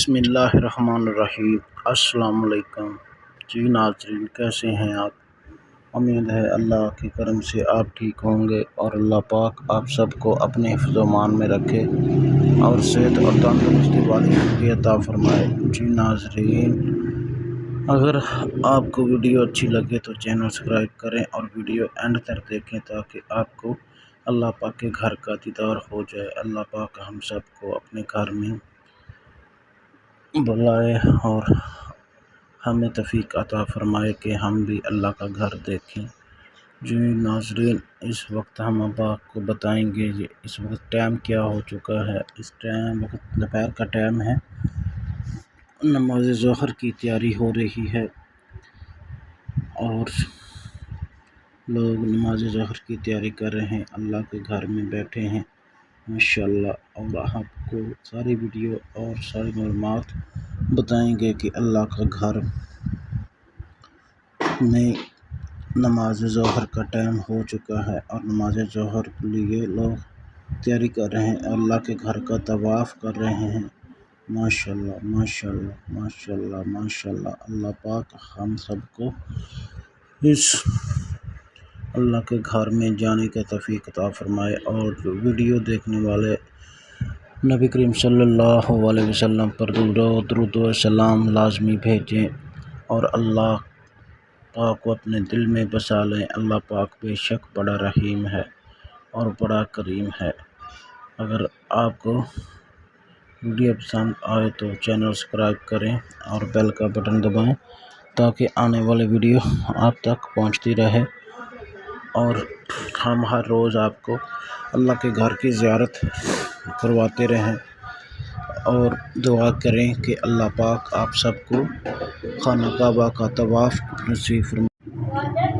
بسم اللہ الرحمن الرحیم۔ السلام علیکم جی ناظرین، کیسے ہیں آپ؟ امید ہے اللہ کے کرم سے آپ ٹھیک ہوں گے اور اللہ پاک آپ سب کو اپنے حفظ و امان میں رکھے اور صحت اور تندرستی والی زندگی عطا فرمائے۔ جی ناظرین، اگر آپ کو ویڈیو اچھی لگے تو چینل سبسکرائب کریں اور ویڈیو اینڈ تک دیکھیں تاکہ آپ کو اللہ پاک کے گھر کا دیدار ہو جائے۔ اللہ پاک ہم سب کو اپنے گھر میں بلائے اور ہمیں توفیق عطا فرمائے کہ ہم بھی اللہ کا گھر دیکھیں۔ جی ناظرین، اس وقت ہم اب آپ کو بتائیں گے اس وقت ٹائم کیا ہو چکا ہے۔ اس ٹائم وقت دوپہر کا ٹائم ہے، نماز ظہر کی تیاری ہو رہی ہے اور لوگ نماز ظہر کی تیاری کر رہے ہیں، اللہ کے گھر میں بیٹھے ہیں ماشاءاللہ، اور آپ کو ساری ویڈیو اور ساری معلومات بتائیں گے کہ اللہ کا گھر میں نماز ظہر کا ٹائم ہو چکا ہے اور نماز ظہر کے لیے لوگ تیاری کر رہے ہیں، اللہ کے گھر کا طواف کر رہے ہیں ماشاءاللہ ماشاءاللہ ماشاءاللہ ماشاءاللہ۔ اللہ پاک ہم سب کو اس اللہ کے گھر میں جانے کا توفیق عطا فرمائے، اور ویڈیو دیکھنے والے نبی کریم صلی اللہ علیہ وسلم پر درود و سلام لازمی بھیجیں اور اللہ پاک کو اپنے دل میں بسا لیں۔ اللہ پاک بے شک بڑا رحیم ہے اور بڑا کریم ہے۔ اگر آپ کو ویڈیو پسند آئے تو چینل سبسکرائب کریں اور بیل کا بٹن دبائیں تاکہ آنے والے ویڈیو آپ تک پہنچتی رہے، اور ہم ہر روز آپ کو اللہ کے گھر کی زیارت کرواتے رہیں، اور دعا کریں کہ اللہ پاک آپ سب کو خانہ کعبہ کا طواف نصیب فرمائے۔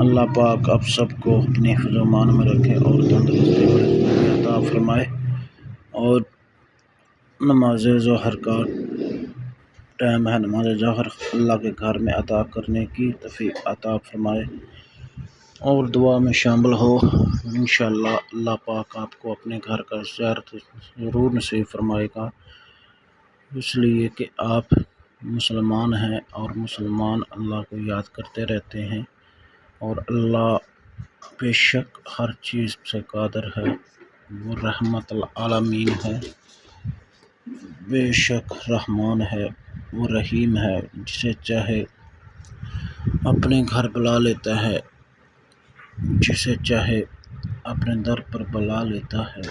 اللہ پاک آپ سب کو اپنے حفظ و امان میں رکھے اور تندرستی والی زندگی عطا فرمائے، اور نماز ظہر کا ٹائم ہے، نماز ظہر اللہ کے گھر میں ادا کرنے کی توفیق عطا فرمائے اور دعا میں شامل ہو انشاءاللہ۔ اللہ پاک آپ کو اپنے گھر کا زیارت ضرور نصیب فرمائے گا، اس لیے کہ آپ مسلمان ہیں اور مسلمان اللہ کو یاد کرتے رہتے ہیں، اور اللہ بے شک ہر چیز سے قادر ہے، وہ رحمت العالمین ہے، بے شک رحمان ہے، وہ رحیم ہے، جسے چاہے اپنے گھر بلا لیتا ہے، جسے چاہے اپنے در پر بلا لیتا ہے۔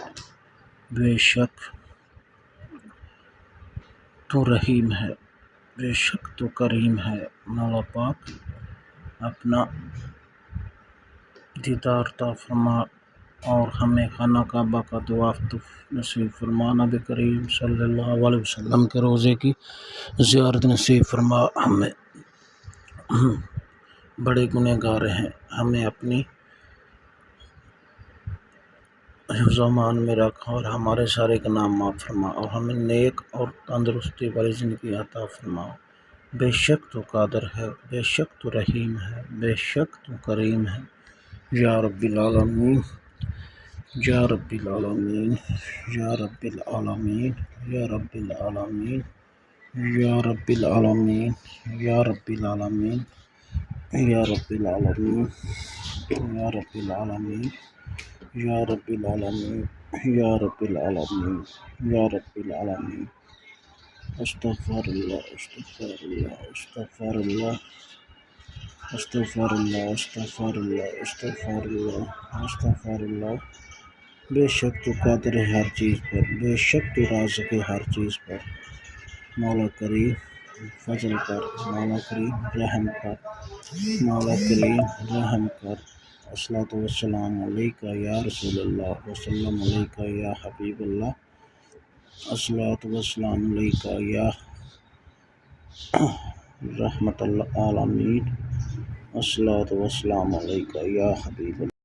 بے شک تو رحیم ہے، بے شک تو کریم ہے۔ مولا پاک اپنا دیدار عطا فرما اور ہمیں خانہ کعبہ کا طواف نصیب فرما، نبی کریم صلی اللہ علیہ وسلم کے روضے کی زیارت نصیب فرما۔ ہمیں بڑے گنہگار ہیں، ہمیں اپنی حفظ و امان میں رکھ اور ہمارے سارے گناہ معاف فرما، اور ہمیں نیک اور تندرستی والی زندگی عطا فرما۔ بے شک تو قادر ہے، بے شک تو رحیم ہے، بے شک تو کریم ہے، یا رب العالمین یا رب العالمین یا رب العالمین یا رب العالمین یا رب العالمین یا رب العالمین یا رب العالمین یا رب العالمین یا رب العالمین یا رب العالمین یا رب العالمین۔ استغفر اللہ استغفر اللہ استغفر اللہ استغفر اللہ استغفر اللہ استغفر اللہ استغفر اللہ۔ بے شک تو قادر ہے ہر چیز پر، بے شک تو رازق ہے ہر چیز پر۔ مولا کریم فضل کر، مولا کریم رحم کر، مولا کریم رحم کر۔ الصلاۃ والسلام علیکہ یا رسول اللہ وسلم علیکہ یا حبیب اللہ۔ الصلاۃ والسلام علیکہ یا رحمت العالمین۔ الصلاۃ والسلام علیکہ یا حبیب اللہ۔